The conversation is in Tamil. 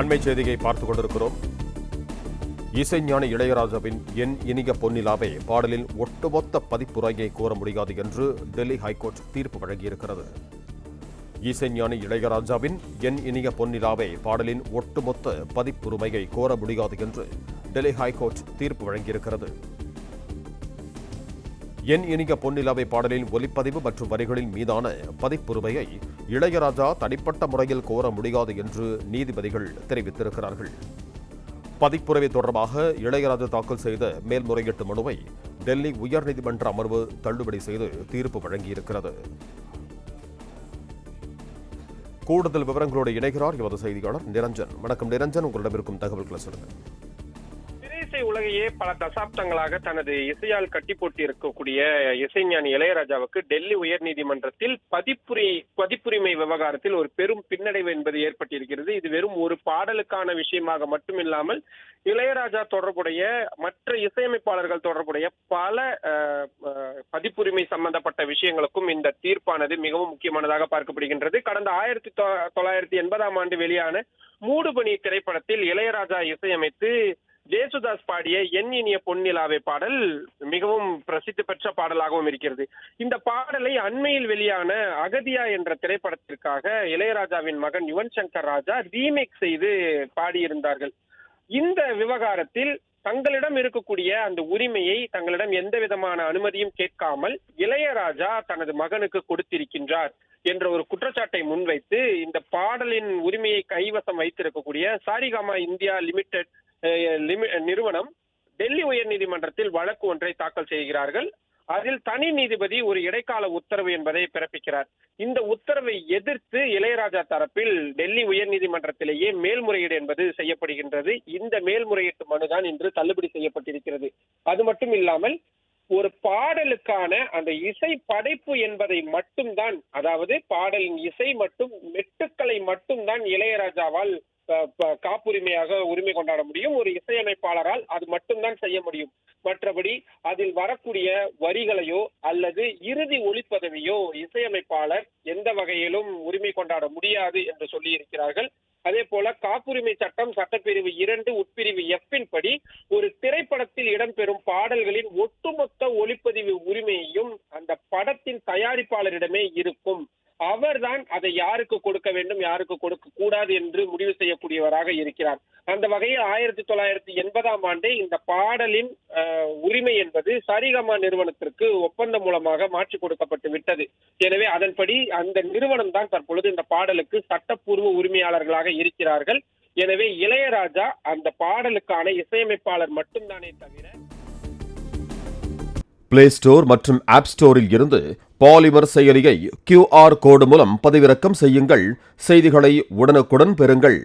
அண்மை செய்தியை பார்த்துக் கொண்டிருக்கிறோம். இசைஞானி இளையராஜாவின் என் இனிய பொன்னிலாவே பாடலின் ஒட்டுமொத்த பதிப்புரையை கோர முடியாது என்று டெல்லி ஹைகோர்ட் தீர்ப்பு வழங்கியிருக்கிறது. இசைஞானி இளையராஜாவின் என் இனிய பொன்னிலாவே பாடலின் ஒட்டுமொத்த பதிப்புரிமையை கோர முடியாது என்று டெல்லி ஹைகோர்ட் தீர்ப்பு வழங்கியிருக்கிறது. என் இனிய பொன்னிலாவே பாடலின் ஒலிப்பதிவு மற்றும் வரிகளின் மீதான பதிப்புரிமையை இளையராஜா தனிப்பட்ட முறையில் கோர முடியாது என்று நீதிபதிகள் தெரிவித்திருக்கிறார்கள். பதிப்புரிமை தொடர்பாக இளையராஜா தாக்கல் செய்த மேல்முறையீட்டு மனுவை டெல்லி உயர்நீதிமன்ற அமர்வு தள்ளுபடி செய்து தீர்ப்பு வழங்கியிருக்கிறது. கூடுதல் விவரங்களோடு இணைகிறார் எமது செய்தியாளர் நிரஞ்சன். வணக்கம் நிரஞ்சன், உங்களிடம் இருக்கும் தகவல்களை சொல்லுங்கள். இசை உலகையே பல தசாப்தங்களாக தனது இசையால் கட்டி போட்டி இருக்கக்கூடிய இசைஞானி இளையராஜாவுக்கு டெல்லி உயர்நீதிமன்றத்தில் பதிப்புரிமை விவகாரத்தில் ஒரு பெரும் பின்னடைவு என்பது ஏற்பட்டிருக்கிறது. இது வெறும் ஒரு பாடலுக்கான விஷயமாக மட்டுமில்லாமல் இளையராஜா தொடர்புடைய மற்ற இசையமைப்பாளர்கள் தொடர்புடைய பல பதிப்புரிமை சம்பந்தப்பட்ட விஷயங்களுக்கும் இந்த தீர்ப்பானது மிகவும் முக்கியமானதாக பார்க்கப்படுகின்றது. கடந்த 1980 ஆண்டு வெளியான மூடுபனி திரைப்படத்தில் இளையராஜா இசையமைத்து ஜேசுதாஸ் பாடிய என் இனிய பொன்னிலாவே பாடல் மிகவும் பிரசித்தி பெற்ற பாடலாகவும் இருக்கிறது. இந்த பாடலை அண்மையில் வெளியான அகதியா என்ற திரைப்படத்திற்காக இளையராஜாவின் மகன் யுவன் சங்கர் ராஜா ரீமேக் செய்து பாடியிருந்தார்கள். இந்த விவகாரத்தில் தங்களிடம் இருக்கக்கூடிய அந்த உரிமையை தங்களிடம் எந்த விதமான அனுமதியும் கேட்காமல் இளையராஜா தனது மகனுக்கு கொடுத்திருக்கின்றார் என்ற ஒரு குற்றச்சாட்டை முன்வைத்து இந்த பாடலின் உரிமையை கைவசம் வைத்திருக்கக்கூடிய சாரிகாமா இந்தியா லிமிடெட் நிறுவனம் டெல்லி உயர்நீதிமன்றத்தில் வழக்கு ஒன்றை தாக்கல் செய்கிறார்கள். அதில் தனி நீதிபதி ஒரு இடைக்கால உத்தரவு என்பதை பிறப்பிக்கிறார். இந்த உத்தரவை எதிர்த்து இளையராஜா தரப்பில் டெல்லி உயர்நீதிமன்றத்திலேயே மேல்முறையீடு என்பது செய்யப்படுகின்றது. இந்த மேல்முறையீட்டு மனுதான் இன்று தள்ளுபடி செய்யப்பட்டிருக்கிறது. அது மட்டும் இல்லாமல் ஒரு பாடலுக்கான அந்த இசை படைப்பு என்பதை மட்டும்தான், அதாவது பாடலின் இசை மட்டும் மெட்டுக்களை மட்டும்தான் இளையராஜாவால் காப்புரிமையாக உரிமை கொண்டாட முடியும். ஒரு இசையமைப்பாளரால் அது மட்டும்தான் செய்ய முடியும். மற்றபடி அதில் வரக்கூடிய வரிகளையோ அல்லது இறுதி ஒளிப்பதவியோ இசையமைப்பாளர் எந்த வகையிலும் உரிமை கொண்டாட முடியாது என்று சொல்லி இருக்கிறார்கள். அதே போல காப்புரிமை சட்டம் சட்டப்பிரிவு 2 உட்பிரிவு F படி ஒரு திரைப்படத்தில் இடம்பெறும் பாடல்களின் ஒட்டுமொத்த ஒளிப்பதிவு உரிமையையும் அந்த படத்தின் தயாரிப்பாளரிடமே இருக்கும். அவர்தான் அதை யாருக்கு கொடுக்க வேண்டும், யாருக்கு கொடுக்க கூடாது என்று முடிவு செய்யக்கூடியவராக இருக்கிறார். அந்த வகையில் 1980 ஆண்டே இந்த பாடலின் உரிமை என்பது சரிகமா நிறுவனத்திற்கு ஒப்பந்தம் மூலமாக மாற்றி கொடுக்கப்பட்டு விட்டது. எனவே அதன்படி அந்த நிறுவனம் தான் தற்பொழுது இந்த பாடலுக்கு சட்டப்பூர்வ உரிமையாளர்களாக இருக்கிறார்கள். எனவே இளையராஜா அந்த பாடலுக்கான இசையமைப்பாளர் மட்டும்தானே தவிர பிளே ஸ்டோர் மற்றும் ஆப் ஸ்டோரில் இருந்து பாலிமர் செயலியை QR கோடு மூலம் பதிவிறக்கம் செய்யுங்கள். செய்திகளை உடனுக்குடன் பெறுங்கள்.